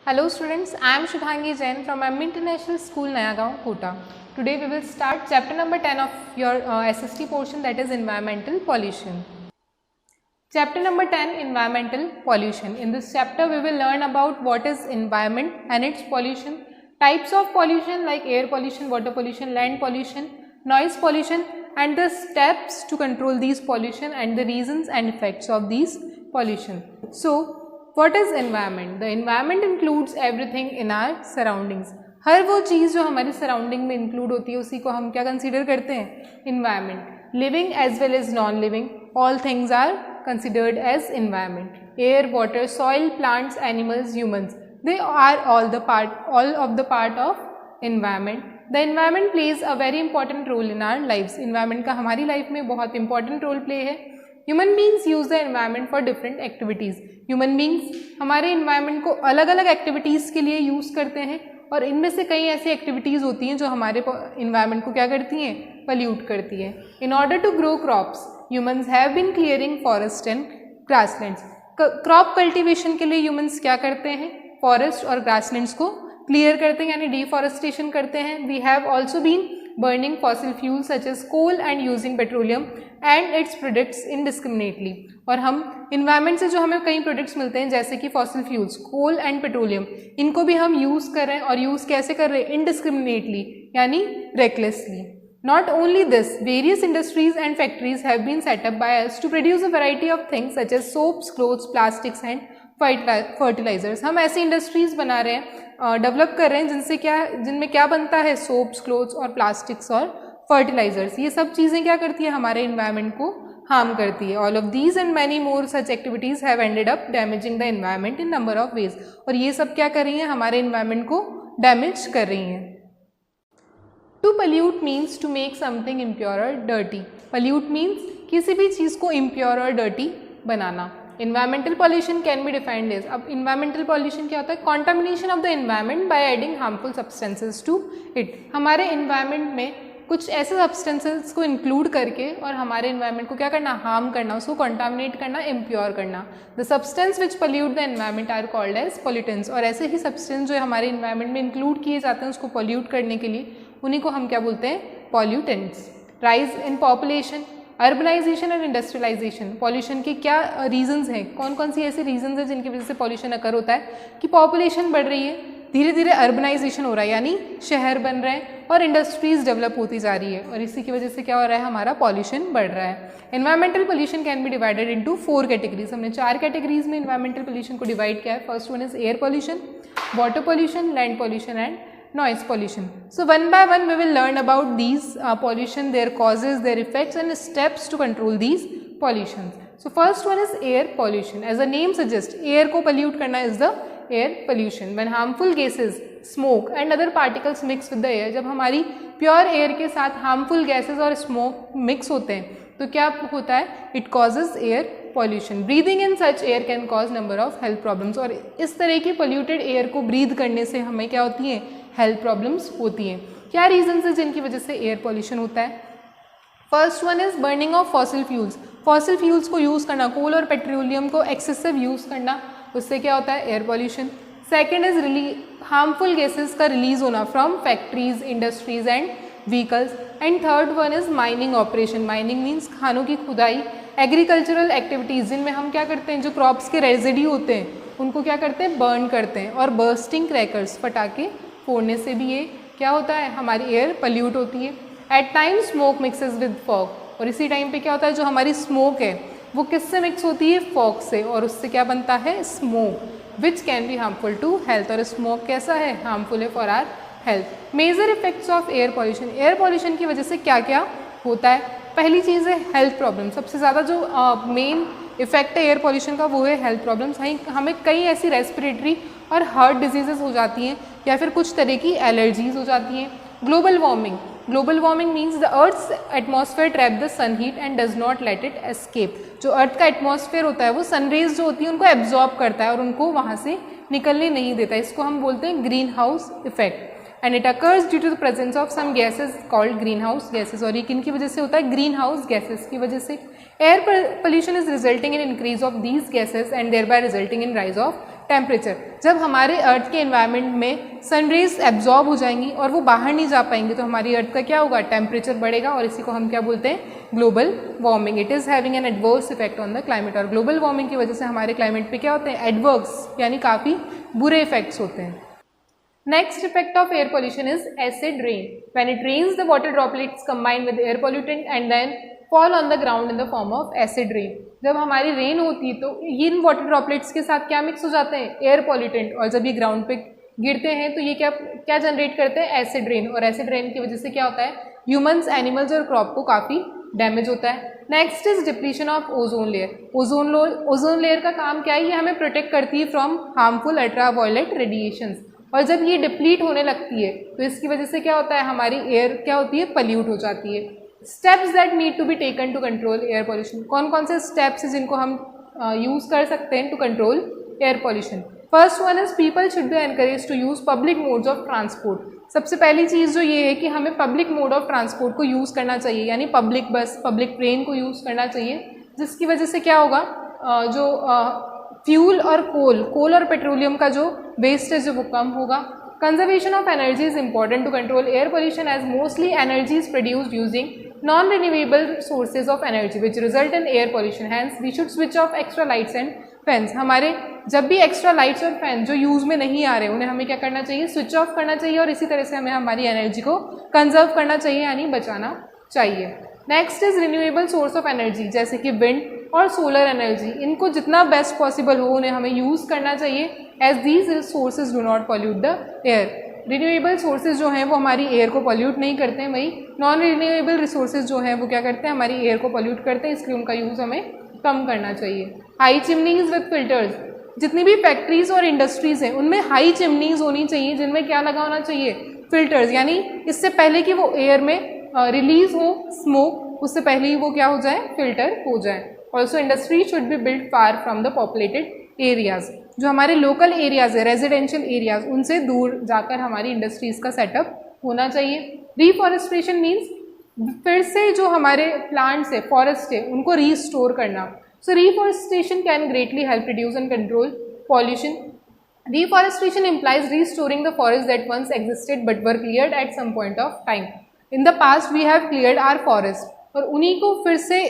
Hello students, I am Shubhangi Jain from M International School Nayagaon, Kota. Today we will start chapter number 10 of your SST portion, that is environmental pollution. Chapter number 10, environmental pollution. In this chapter we will learn about what is environment and its pollution, types of pollution like air pollution, water pollution, land pollution, noise pollution, and the steps to control these pollution and the reasons and effects of these pollution. So what is environment? The environment includes everything in our surroundings. हर वो चीज़ जो हमारे surrounding में include होती है उसी को हम क्या कंसीडर करते हैं? Environment. Living as well as non living, all things are considered as environment. Air, water, soil, plants, animals, humans, they are all of the part of environment. The environment plays a very important role in our lives. environment का हमारी life में बहुत important role play है. Human beings use the environment for different activities. Human beings हमारे environment को अलग अलग activities के लिए use करते हैं और इनमें से कई ऐसी activities होती हैं जो हमारे environment को क्या करती हैं? Pollute करती हैं. In order to grow crops, humans have been clearing forests and grasslands. Crop cultivation के लिए ह्यूमंस क्या करते हैं? फॉरेस्ट और ग्रासलैंड्स को क्लियर करते हैं यानी डिफॉरेस्टेशन करते हैं. We have also been burning fossil fuels such as coal and using petroleum and its products indiscriminately. और हम इन्वायरमेंट से जो हमें कई प्रोडक्ट्स मिलते हैं जैसे कि fossil fuels, coal and petroleum, इनको भी हम यूज़ कर रहे हैं और यूज़ कैसे कर रहे हैं? इनडिस्क्रिमिनेटली यानी recklessly. Not only this, various industries and factories have been set up by us to produce a variety of things such as soaps, clothes, plastics and fertilizers. हम ऐसी इंडस्ट्रीज बना रहे हैं, डेवलप कर रहे हैं जिनमें क्या बनता है? सोप्स, क्लोथ्स और प्लास्टिक्स और फर्टिलाइजर्स. ये सब चीज़ें क्या करती है? हमारे इन्वायरमेंट को हार्म करती है. All of these and many more such activities have ended up damaging the environment in number of ways. और ये सब क्या कर रही हैं? हमारे इन्वायरमेंट को डैमेज कर रही हैं. To pollute means to make something impure or dirty. Pollute means किसी भी चीज़ को impure और dirty banana. Environmental pollution can be defined as, अब environmental pollution क्या होता है? Contamination of the environment by adding harmful substances to it. हमारे environment में कुछ ऐसे substances को include करके और हमारे environment को क्या करना? harm करना, उसको contaminate करना, impure करना. The substance which pollute the environment are called as pollutants. और ऐसे ही substance जो हमारे environment में include किए जाते हैं उसको pollute करने के लिए उन्हीं को हम क्या बोलते हैं? Pollutants. Rise in population, urbanization and industrialization. Pollution के क्या रीजंस हैं? कौन कौन सी ऐसे रीजंस हैं जिनकी वजह से पॉल्यूशन अकर होता है? कि पॉपुलेशन बढ़ रही है, धीरे धीरे अर्बनाइजेशन हो रहा है यानी शहर बन रहे हैं और इंडस्ट्रीज डेवलप होती जा रही है और इसी की वजह से क्या हो रहा है? हमारा पॉल्यूशन बढ़ रहा है. Environmental pollution can be divided into 4 categories. हमने 4 कैटेगरीज में एनवायरमेंटल पोल्यूशन को डिवाइड किया है. First one is air pollution, water pollution, land pollution and noise pollution. So one by one we will learn about these pollution, their causes, their effects and steps to control these pollutions. So first one is air pollution. As the name suggests, air को pollute करना is the air pollution. When harmful gases, smoke and other particles mix with the air, जब हमारी pure air के साथ harmful gases और smoke mix होते हैं तो क्या होता है? It causes air pollution. Breathing in such air can cause number of health problems. और इस तरह की polluted air को breathe करने से हमें क्या होती है? हेल्थ प्रॉब्लम्स होती हैं. क्या रीजंस हैं जिनकी वजह से एयर पॉल्यूशन होता है? First one is burning of fossil fuels. Fossil fuels को यूज़ करना, कोल और पेट्रोलियम को एक्सेसिव यूज़ करना, उससे क्या होता है? Air pollution. Second is harmful gases का रिलीज होना from factories, industries and vehicles. And third one is mining operation. Mining means खानों की खुदाई. एग्रीकल्चरल एक्टिविटीज़ जिनमें हम क्या करते हैं? जो क्रॉप्स के रेजिड्यू होते हैं उनको क्या करते हैं? बर्न करते हैं. और बर्स्टिंग क्रैकर्स, पटाखे फोड़ने से भी ये क्या होता है? हमारी एयर पल्यूट होती है. At time smoke mixes with fog. और इसी टाइम पे क्या होता है? जो हमारी स्मोक है वो किससे मिक्स होती है? फॉग से. और उससे क्या बनता है? Smoke which can be harmful to health. और स्मोक कैसा है? हार्मफुल है for our health. Major effects of air pollution. Air pollution की वजह से क्या क्या होता है? पहली चीज़ है हेल्थ प्रॉब्लम. सबसे ज़्यादा जो मेन इफेक्ट है एयर पॉल्यूशन का वो है हेल्थ प्रॉब्लम्स. हमें कई ऐसी रेस्पिरेटरी और हार्ट डिजीजेज हो जाती हैं या फिर कुछ तरह की एलर्जीज हो जाती हैं. Global warming. Global warming means the earth's atmosphere trap the sun heat and does not let it escape. जो अर्थ का एटमॉस्फेयर होता है वो सनरेज जो होती है उनको एब्जॉर्ब करता है और उनको वहाँ से निकलने नहीं देता. इसको हम बोलते हैं greenhouse effect. And it occurs due to the presence of some gases called greenhouse gases. और ये किन की वजह से होता है? ग्रीन हाउस गैसेज की वजह से. Air pollution is resulting in increase of these gases and thereby resulting in rise of temperature, जब हमारे अर्थ के एनवायरनमेंट में सनरेज एब्जॉर्ब हो जाएंगी और वो बाहर नहीं जा पाएंगी तो हमारी अर्थ का क्या होगा, टेम्परेचर बढ़ेगा और इसी को हम क्या बोलते हैं, global warming. It is having an adverse effect on the climate. और ग्लोबल वार्मिंग की वजह से हमारे क्लाइमेट पे क्या होते हैं, एडवर्स यानी काफ़ी बुरे इफेक्ट्स होते हैं। Next effect of air pollution is acid rain. When it rains the water droplets combine with air pollutant and then fall on the ground in the form of acid rain. जब हमारी rain होती है तो in water droplets के साथ क्या mix हो जाते हैं, एयर पॉल्यूटेंट, और जब ये ग्राउंड पे गिरते हैं तो ये क्या जनरेट करते हैं, एसिड रेन। और एसिड रेन की वजह से क्या होता है, ह्यूमंस, एनिमल्स और क्रॉप को काफ़ी डैमेज होता है। Next is depletion of ozone layer. Ozone layer का काम क्या है, ये हमें प्रोटेक्ट करती है फ्रॉम हार्मफुल अल्ट्रावायलेट रेडिएशंस। और जब ये डिप्लीट होने लगती है तो इसकी वजह से क्या होता है, हमारी एयर क्या होती है, पल्यूट हो जाती है। Steps that need to be taken to control air pollution. कौन कौन से स्टेप्स हैं जिनको हम यूज़ कर सकते हैं to control air pollution. First one is people should be encourage to use public modes of transport. सबसे पहली चीज़ जो ये है कि हमें पब्लिक मोड ऑफ ट्रांसपोर्ट को यूज़ करना चाहिए, यानी पब्लिक बस, पब्लिक ट्रेन को यूज़ करना चाहिए, जिसकी वजह से क्या होगा, जो फ्यूल और कोल और पेट्रोलियम का जो वेस्टेज है वो कम होगा। Conservation of energy is important to control air pollution as mostly energy is produced using non-renewable sources of energy which result in air pollution. Hence we should switch off extra lights and fans. हमारे जब भी extra lights और fan जो use में नहीं आ रहे उन्हें हमें क्या करना चाहिए, स्विच ऑफ करना चाहिए। और इसी तरह से हमें हमारी एनर्जी को कंजर्व करना चाहिए, यानी बचाना चाहिए। Next is renewable source of energy, जैसे कि विंड और सोलर एनर्जी। इनको जितना बेस्ट पॉसिबल हो उन्हें हमें यूज़ करना चाहिए, as these sources do not pollute the air. Renewable sources जो हैं वो हमारी एयर को पॉल्यूट नहीं करते हैं, वही नॉन रिन्यूएबल रिसोर्सेज जो हैं वो क्या करते हैं, हमारी एयर को पॉल्यूट करते हैं, इसलिए उनका यूज़ हमें कम करना चाहिए। High chimneys with filters. जितनी भी फैक्ट्रीज और इंडस्ट्रीज़ हैं उनमें हाई चिमनीज होनी चाहिए, जिनमें क्या लगा होना चाहिए, फिल्टर्स, यानी इससे पहले कि वो एयर में रिलीज हो स्मोक, उससे पहले ही वो क्या हो जाए, फिल्टर हो जाए। Also industry should be build far from the populated areas. जो हमारे लोकल एरियाज है, रेजिडेंशियल एरियाज, उनसे दूर जाकर हमारी इंडस्ट्रीज़ का सेटअप होना चाहिए। रिफॉरेस्टेशन मीन्स फिर से जो हमारे प्लांट्स है, फॉरेस्ट है, उनको रीस्टोर करना। So reforestation can greatly help reduce and control pollution. Reforestation implies restoring the forests that once existed but were cleared at some point of time. In the past we have cleared our forest, और उन्हीं को फिर से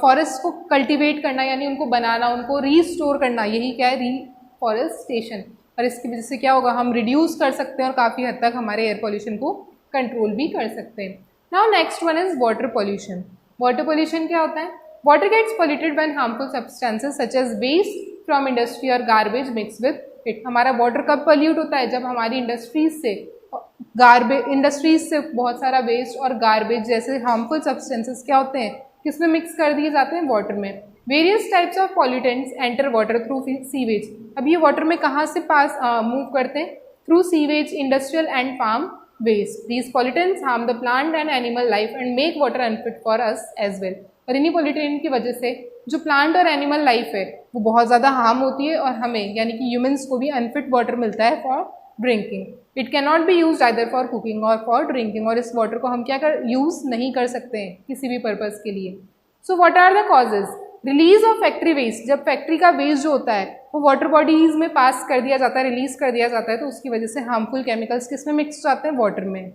forest को cultivate करना, यानी उनको बनाना, उनको रीस्टोर करना, यही क्या है, रीफॉरेस्टेशन। और इसकी वजह से क्या होगा, हम रिड्यूस कर सकते हैं और काफ़ी हद तक हमारे एयर पोल्यूशन को कंट्रोल भी कर सकते हैं। Now next one is water pollution. Water pollution क्या होता है, water gets polluted when harmful substances such as waste from industry और गार्बेज मिक्स विद इट। हमारा वाटर कब पोल्यूट होता है, जब हमारी इंडस्ट्रीज से बहुत सारा वेस्ट और गार्बेज जैसे हार्मफुल सब्सटेंसेस क्या होते हैं, किसमें मिक्स कर दिए जाते हैं, वाटर में। Various types of pollutants enter water through sewage. अब ये वाटर में कहाँ से पास मूव करते हैं, through sewage, industrial and farm waste. These pollutants harm the plant and animal life and make water unfit for us as well. और इन्हीं pollutant की वजह से जो प्लांट और एनिमल लाइफ है वो बहुत ज़्यादा हार्म होती है और हमें यानी कि ह्यूमंस को भी अनफिट वाटर मिलता है for drinking. It can not be use either for cooking और फॉर ड्रिंकिंग। और इस वाटर को हम यूज़ नहीं कर सकते हैं किसी भी पर्पज़ के लिए। So what are the causes, release of factory waste. जब फैक्ट्री का वेस्ट जो होता है वो वाटर बॉडीज़ में पास कर दिया जाता है, रिलीज कर दिया जाता है, तो उसकी वजह से हार्मफुल केमिकल्स किस में मिक्स हो जाते हैं, वाटर में।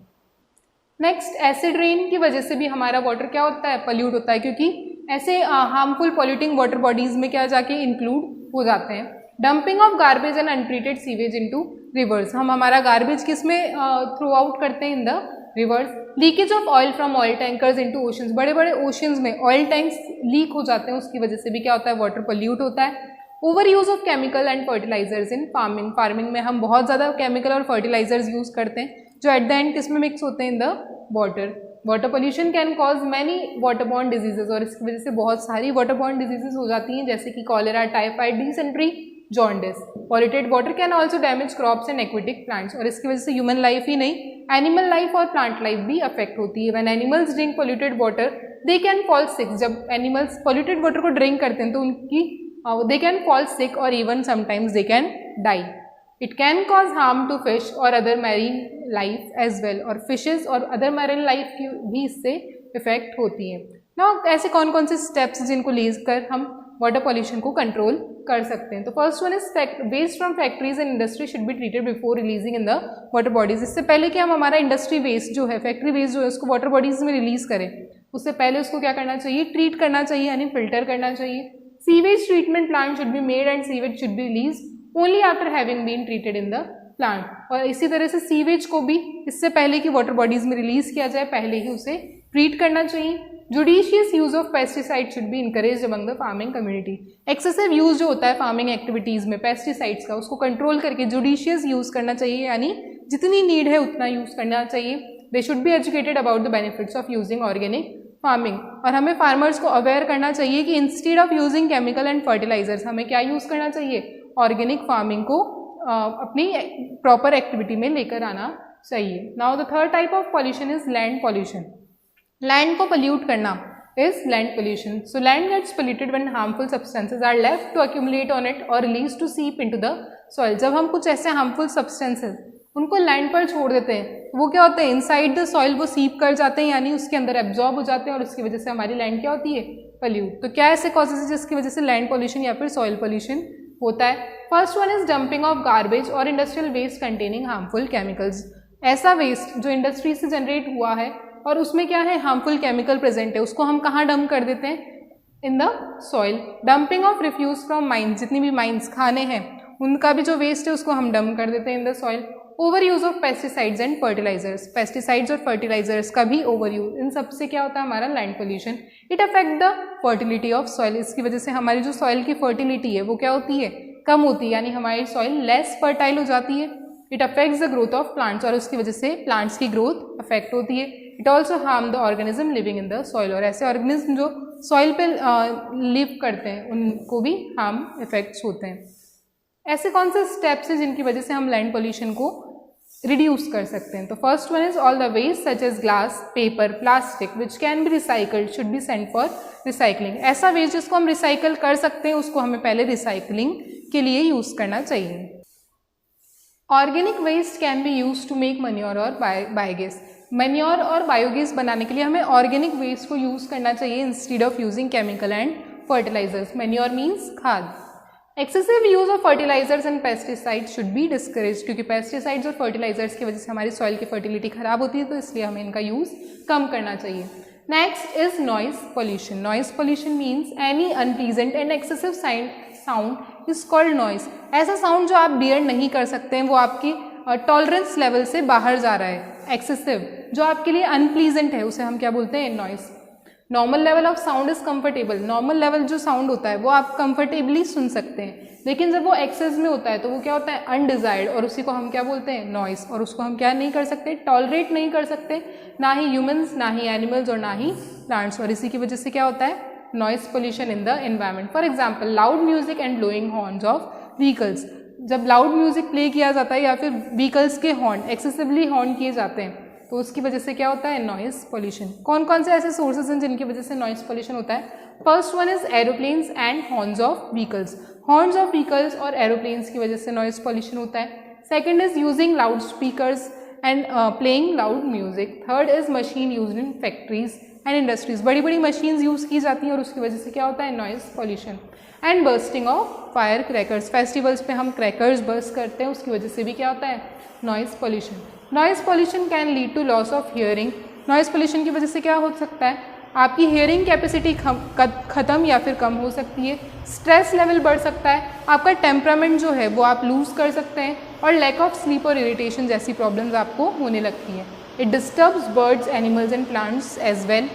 नेक्स्ट, एसिड रेन की वजह से भी हमारा वाटर क्या होता है, पल्यूट होता है, क्योंकि ऐसे हार्मफुल पॉल्यूटिंग वाटर बॉडीज़ में क्या जाके इंक्लूड हो जाते हैं। Dumping of garbage and untreated sewage into reverse. हम हमारा गार्बेज किस में थ्रू आउट करते हैं, in the reverse. Leakage of oil from oil tankers into oceans. बड़े बड़े ओशंस में ऑयल टैंक्स लीक हो जाते हैं, उसकी वजह से भी क्या होता है, वाटर पल्यूट होता है। Over use of chemical and fertilisers in farming. Farming में हम बहुत ज़्यादा केमिकल और फर्टिलाइजर्स यूज़ करते हैं जो एट द एंड किस में मिक्स होते हैं, in the water. Water pollution can cause many waterborne diseases. और इसकी वजह से बहुत सारी वाटरबॉर्न डिजीजेज हो जाती हैं, जैसे कि cholera, typhoid, dysentery, jaundice. Polluted water can also damage crops and aquatic plants. और इसकी वजह से ह्यूमन लाइफ ही नहीं, एनिमल लाइफ और प्लांट लाइफ भी अफेक्ट होती है। When animals drink polluted water they can fall sick. जब एनिमल्स पॉल्यूटेड वाटर को ड्रिंक करते हैं तो उनकी दे कैन फॉल सिक और even sometimes they can die. It can cause harm to fish और other marine life as well. और fishes और अदर मैरीन लाइफ की भी इससे इफेक्ट होती है। ना ऐसे कौन कौन से स्टेप्स जिनको लेकर हम वाटर पॉल्यूशन को कंट्रोल कर सकते हैं। तो first one is waste from factories and industry should be treated before releasing in the water bodies. इससे पहले कि हम हमारा इंडस्ट्री वेस्ट जो है, फैक्ट्री वेस्ट जो है, उसको वाटर बॉडीज में रिलीज करें, उससे पहले उसको क्या करना चाहिए, ट्रीट करना चाहिए, यानी फिल्टर करना चाहिए। Sewage treatment plant should be made and sewage should be release only after having been treated in the plant. और इसी तरह से सीवेज को भी इससे पहले कि वाटर बॉडीज में रिलीज किया जाए, पहले ही उसे ट्रीट करना चाहिए। Judicious use of pesticide should be encourage among the farming community. Excessive use जो होता है फार्मिंग एक्टिविटीज में पेस्टिसाइड्स का, उसको कंट्रोल करके जुडिशियस यूज करना चाहिए, यानी जितनी नीड है उतना यूज करना चाहिए। They should be educated about the benefits of using organic farming. और हमें फार्मर्स को अवेयर करना चाहिए कि instead of using chemical and fertilisers, हमें क्या यूज करना चाहिए, ऑर्गेनिक फार्मिंग को अपनी प्रॉपर एक्टिविटी में लेकर आना चाहिए। Now the third type of pollution is land pollution. Land को पोल्यूट करना is land pollution. So land gets polluted when harmful substances are left to accumulate on it और release to seep into the soil. जब हम कुछ ऐसे harmful substances उनको land पर छोड़ देते हैं, वो क्या होते हैं, इनसाइड द सॉइल वो सीप कर जाते हैं, यानी उसके अंदर एब्जॉर्ब हो जाते हैं, और उसकी वजह से हमारी लैंड क्या होती है, पोल्यूट। तो क्या ऐसे कॉजेज है जिसकी वजह से लैंड पॉल्यूशन या फिर सॉइल पॉल्यूशन होता है? First one is dumping of garbage और industrial waste containing harmful chemicals. ऐसा वेस्ट जो इंडस्ट्री से जनरेट हुआ है और उसमें क्या है, हार्मफुल केमिकल प्रेजेंट है, उसको हम कहाँ डंप कर देते हैं, in the soil. Dumping of refuse from mines, जितनी भी माइंस खाने हैं उनका भी जो वेस्ट है उसको हम डंप कर देते हैं in the soil. Over use of pesticides and fertilisers, pesticides और फर्टिलाइजर्स का भी ओवर यूज, इन सबसे क्या होता है हमारा land pollution. It affect the fertility of soil, इसकी वजह से हमारी जो सॉइल की फर्टिलिटी है वो क्या होती है, कम होती है, यानी हमारी सॉइल लेस फर्टाइल हो जाती है। It affects the growth of plants, और उसकी वजह से प्लांट्स की ग्रोथ अफेक्ट होती है। It also harm the organism living in the soil, और ऐसे ऑर्गेनिज्म जो सॉइल पे लिव करते हैं उनको भी हार्म इफेक्ट्स होते हैं। ऐसे कौन से स्टेप्स हैं जिनकी वजह से हम लैंड पोल्यूशन को रिड्यूस कर सकते हैं? तो first one is all the waste such as glass, paper, plastic which can be recycled should be sent for recycling. ऐसा वेस्ट जिसको हम रिसाइकल कर सकते हैं उसको हमें पहले रिसाइकलिंग के लिए यूज करना चाहिए। Organic waste can be use to make manure और बायोगैस। मैन्योर और बायोगैस बनाने के लिए हमें ऑर्गेनिक वेस्ट को यूज करना चाहिए instead of using chemical and fertilizers. Manure means खाद। Excessive use of fertilizers and pesticides should be discourage, क्योंकि पेस्टिसाइड्स और फर्टिलाइजर्स की वजह से हमारी सॉइल की फर्टिलिटी खराब होती है, तो इसलिए हमें इनका यूज कम करना चाहिए। Next is noise pollution. Noise pollution means any unpleasant and excessive sound is called noise. ऐसा साउंड जो आप बियर नहीं कर सकते हैं, वो आपकी टॉलरेंस लेवल से बाहर जा रहा है, एक्सेसिव, जो आपके लिए अनप्लीजेंट है, उसे हम क्या बोलते हैं, noise. Normal level of sound is comfortable. Normal level जो साउंड होता है वो आप कंफर्टेबली सुन सकते हैं, लेकिन जब वो एक्सेस में होता है तो वो क्या होता है, अनडिजायर्ड, और उसी को हम क्या बोलते हैं, नॉइस। और उसको हम क्या नहीं कर सकते, टॉलरेट नहीं कर सकते, ना ही ह्यूमंस, ना ही एनिमल्स और ना ही प्लांट्स। और इसी की वजह से क्या होता है, noise pollution in the environment. For example loud music and blowing horns of vehicles. जब लाउड म्यूजिक प्ले किया जाता है या फिर व्हीकल्स के हॉर्न एक्सेसिवली हॉर्न किए जाते हैं, तो उसकी वजह से क्या होता है, नॉइस पोल्यूशन। कौन कौन से ऐसे सोर्सेज हैं जिनकी वजह से नॉइस पोल्यूशन होता है? First one is aeroplanes and horns of vehicles. Horns of vehicles और एरोप्लेन्स की वजह से नॉइस पोल्यूशन होता है। Second is using loud speakers and playing loud music. Third is machine used in factories and industries. बड़ी बड़ी machines use की जाती हैं और उसकी वजह से क्या होता है, noise pollution. And bursting of fire crackers. Festivals पे हम क्रैकर्स बर्स्ट करते हैं, उसकी वजह से भी क्या होता है, noise pollution. Noise pollution can lead to loss of hearing. Noise pollution की वजह से क्या हो सकता है, आपकी हियरिंग कैपेसिटी ख़त्म या फिर कम हो सकती है। स्ट्रेस लेवल बढ़ सकता है, आपका टेम्परामेंट जो है वो आप लूज़ कर सकते हैं, और लैक ऑफ स्लीप और इरिटेशन जैसी प्रॉब्लम्स आपको होने लगती हैं। It disturbs birds, animals and plants as well.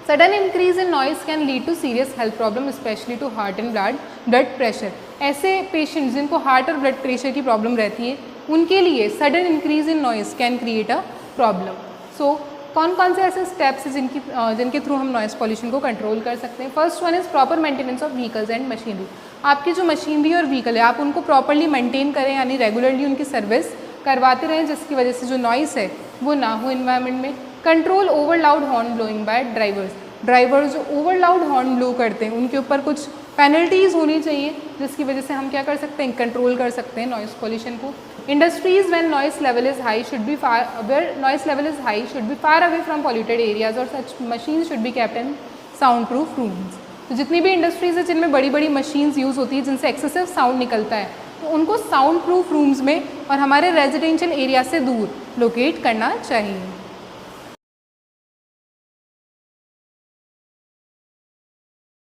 Sudden increase in noise can lead to serious health problem, specially to heart and blood pressure. ऐसे पेशेंट्स जिनको हार्ट और blood pressure की प्रॉब्लम रहती है, उनके लिए sudden increase in noise can create a problem. So कौन कौन से ऐसे स्टेप्स हैं जिनके थ्रू हम नॉइस पॉल्यूशन को कंट्रोल कर सकते हैं? First one is proper maintenance of vehicles and machinery. आपकी जो मशीनरी और व्हीकल है आप उनको प्रॉपरली मेंटेन करें, यानी रेगुलरली उनकी सर्विस करवाते रहें, जिसकी वजह से जो नॉइस है वो ना हो इन्वायरमेंट में। Control over loud horn blowing by drivers. Drivers जो ओवर लाउड हॉर्न ब्लो करते हैं उनके ऊपर कुछ पेनल्टीज़ होनी चाहिए, जिसकी वजह से हम क्या कर सकते हैं, कंट्रोल कर सकते हैं नॉइस पॉल्यूशन को। Industries when noise level is high should be far away from polluted areas, or such machines should be kept in soundproof rooms. तो जितनी भी इंडस्ट्रीज़ है जिनमें बड़ी बड़ी मशीन्स यूज़ होती है जिनसे एक्सेसिव साउंड निकलता है, तो उनको साउंड प्रूफ रूम्स में और हमारे रेजिडेंशियल एरिया से दूर लोकेट करना चाहिए।